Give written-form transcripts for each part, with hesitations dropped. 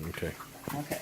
Okay. Okay.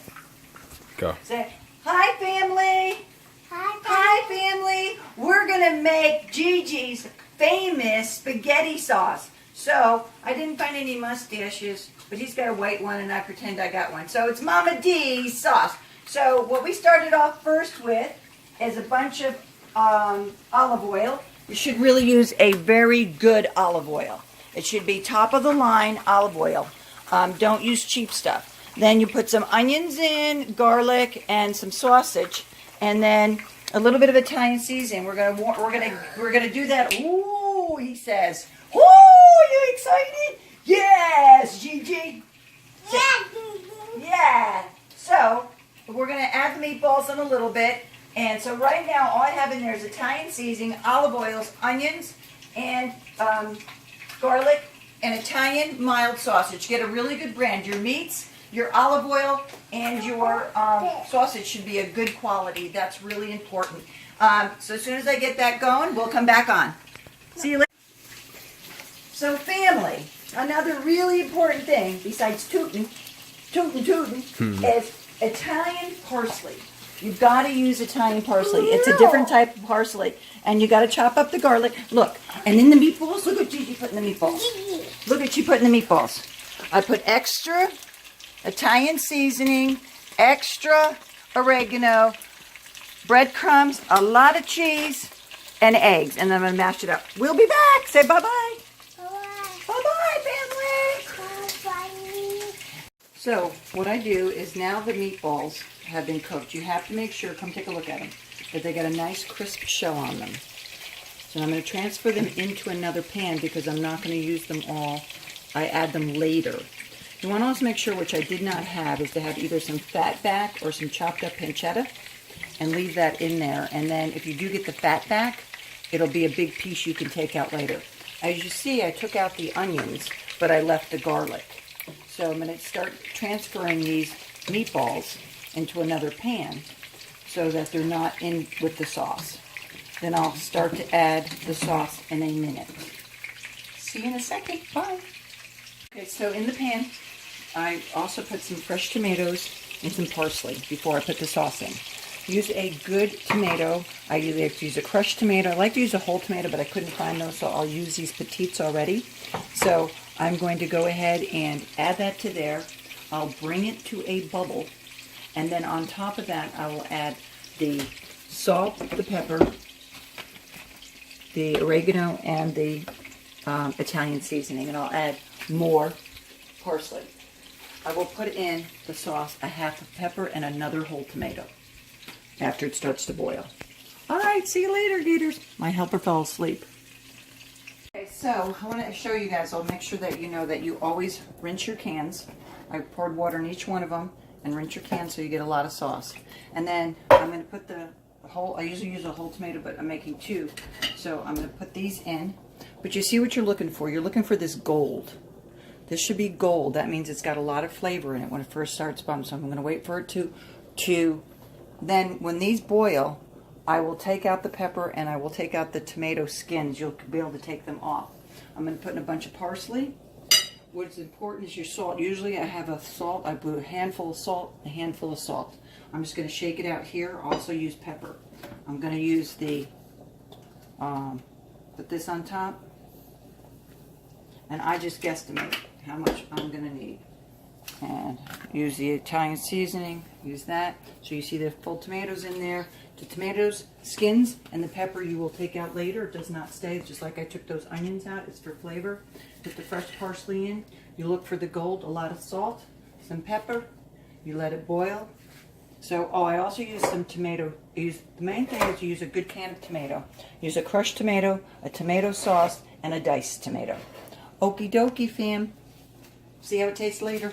Go. Say, hi, family. Hi, family. We're going to make Gigi's famous spaghetti sauce. So, I didn't find any mustaches, but he's got a white one, and I pretend I got one. So, it's Mama D's sauce. So, what we started off first with is a bunch of olive oil. You should really use a very good olive oil. It should be top of the line olive oil. Don't use cheap stuff. Then you put some onions in, garlic, and some sausage, and then a little bit of Italian seasoning. We're gonna do that. Ooh, he says. Ooh, you excited? Yes, Gigi. Yeah. So we're gonna add the meatballs in a little bit, and so right now all I have in there is Italian seasoning, olive oils, onions, and garlic, and Italian mild sausage. Get a really good brand. Your meats, your olive oil, and your sausage should be a good quality. That's really important. So as soon as I get that going, we'll come back on. See you later. So family, another really important thing besides tootin', is Italian parsley. You've got to use Italian parsley. It's a different type of parsley. And you got to chop up the garlic. Look, and in the meatballs, look what Gigi put in the meatballs. Look what she put in the meatballs. I put extra Italian seasoning, extra oregano, breadcrumbs, a lot of cheese, and eggs. And then I'm going to mash it up. We'll be back. Say bye-bye. Bye-bye, family. So what I do is now the meatballs have been cooked. You have to make sure, come take a look at them, that they got a nice crisp shell on them. So I'm going to transfer them into another pan because I'm not going to use them all. I add them later. You want to also make sure, which I did not have, is to have either some fat back or some chopped up pancetta and leave that in there. And then if you do get the fat back, it'll be a big piece you can take out later. As you see, I took out the onions, but I left the garlic. So I'm going to start transferring these meatballs into another pan so that they're not in with the sauce. Then I'll start to add the sauce in a minute. See you in a second. Bye. Okay, so in the pan, I also put some fresh tomatoes and some parsley before I put the sauce in. Use a good tomato. I usually have to use a crushed tomato. I like to use a whole tomato, but I couldn't find those, so I'll use these petites already. So I'm going to go ahead and add that to there. I'll bring it to a bubble. And then on top of that, I will add the salt, the pepper, the oregano, and the Italian seasoning. And I'll add more parsley. I will put in the sauce a half of pepper and another whole tomato after it starts to boil. All right, see you later, Gators. My helper fell asleep. Okay, so I want to show you guys. I'll make sure that you know that you always rinse your cans. I poured water in each one of them and rinse your cans so you get a lot of sauce. And then I'm going to put the whole, I usually use a whole tomato, but I'm making two. So I'm going to put these in. But you see what you're looking for. You're looking for this gold. This should be gold. That means it's got a lot of flavor in it when it first starts bubbling. So I'm going to wait for it to then when these boil, I will take out the pepper and I will take out the tomato skins. You'll be able to take them off. I'm going to put in a bunch of parsley. What's important is your salt. Usually I have a salt. I put a handful of salt, a handful of salt. I'm just going to shake it out here. Also use pepper. I'm going to use the, put this on top. And I just guesstimate how much I'm going to need. And use the Italian seasoning. Use that. So you see the full tomatoes in there. The tomatoes, skins, and the pepper you will take out later. It does not stay. Just like I took those onions out. It's for flavor. Put the fresh parsley in. You look for the gold. A lot of salt. Some pepper. You let it boil. So, oh, I also use some tomato. The main thing is you use a good can of tomato. Use a crushed tomato, a tomato sauce, and a diced tomato. Okie dokie, fam. See how it tastes later.